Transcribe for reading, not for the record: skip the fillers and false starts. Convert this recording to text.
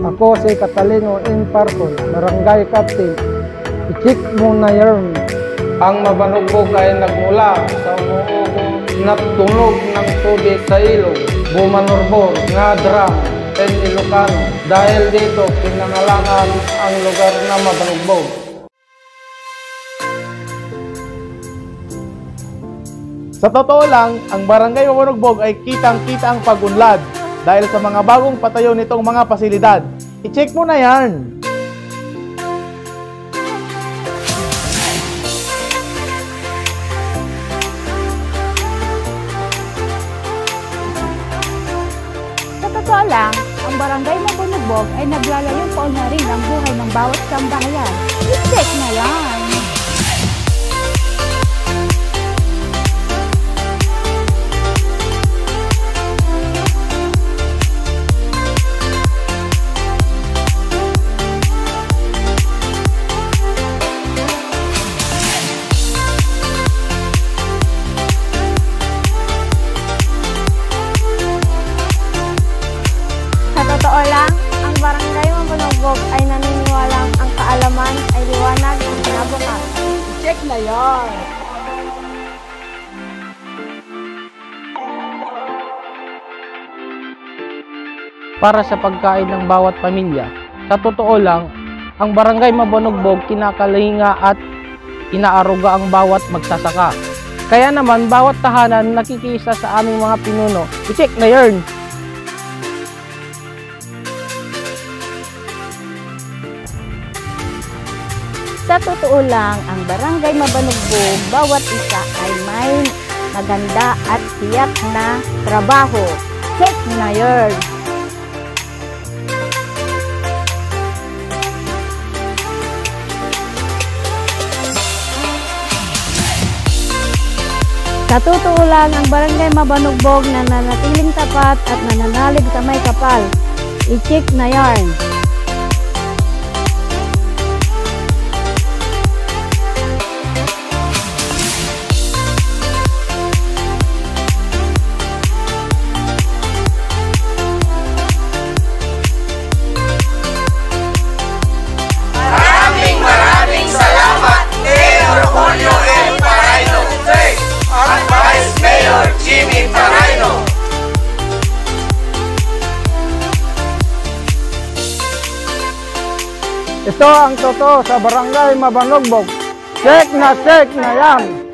Ako si Catalino N. Parcol, Barangay Captain. I-check mo na yan. Ang mabanugbog ay nagmula sa umuugong natunog ng tubig sa ilog, Bumanorbor, nga drum, and Ilocano. Dahil dito, pinangalangan ang lugar na mabanugbog. Sa totoo lang, ang Barangay Mabanugbog ay kitang-kita ang pagunlad dahil sa mga bagong patayo nitong mga pasilidad. I-check mo na yan! Sa totoo lang, ang Barangay Mabanugbog ay naglalayong paunlarin ang buhay ng bawat sambahayan. I-check na yan! Totoo lang, ang Barangay Mabanugbog ay naniniwalang ang kaalaman ay liwanag ng kinabukas. Check na yan! Para sa pagkain ng bawat pamilya. Sa totoo lang, ang Barangay Mabanugbog kinakalinga at inaaruga ang bawat magsasaka. Kaya naman, bawat tahanan nakikisa sa aming mga pinuno. I-check na yun! Sa totoo lang, ang Barangay Mabanugbog, bawat isa ay may maganda at tiyak na trabaho. Check na yun! Sa totoo lang, ang Barangay Mabanugbog na nanatiling tapat at nananalig sa may kapal. I-check na yarn. Maraming salamat, Mayor Julio L. Paraino, at Vice Mayor Jimmy Paraino. Ito ang totoo sa Barangay Mabanugbog. Check na yan!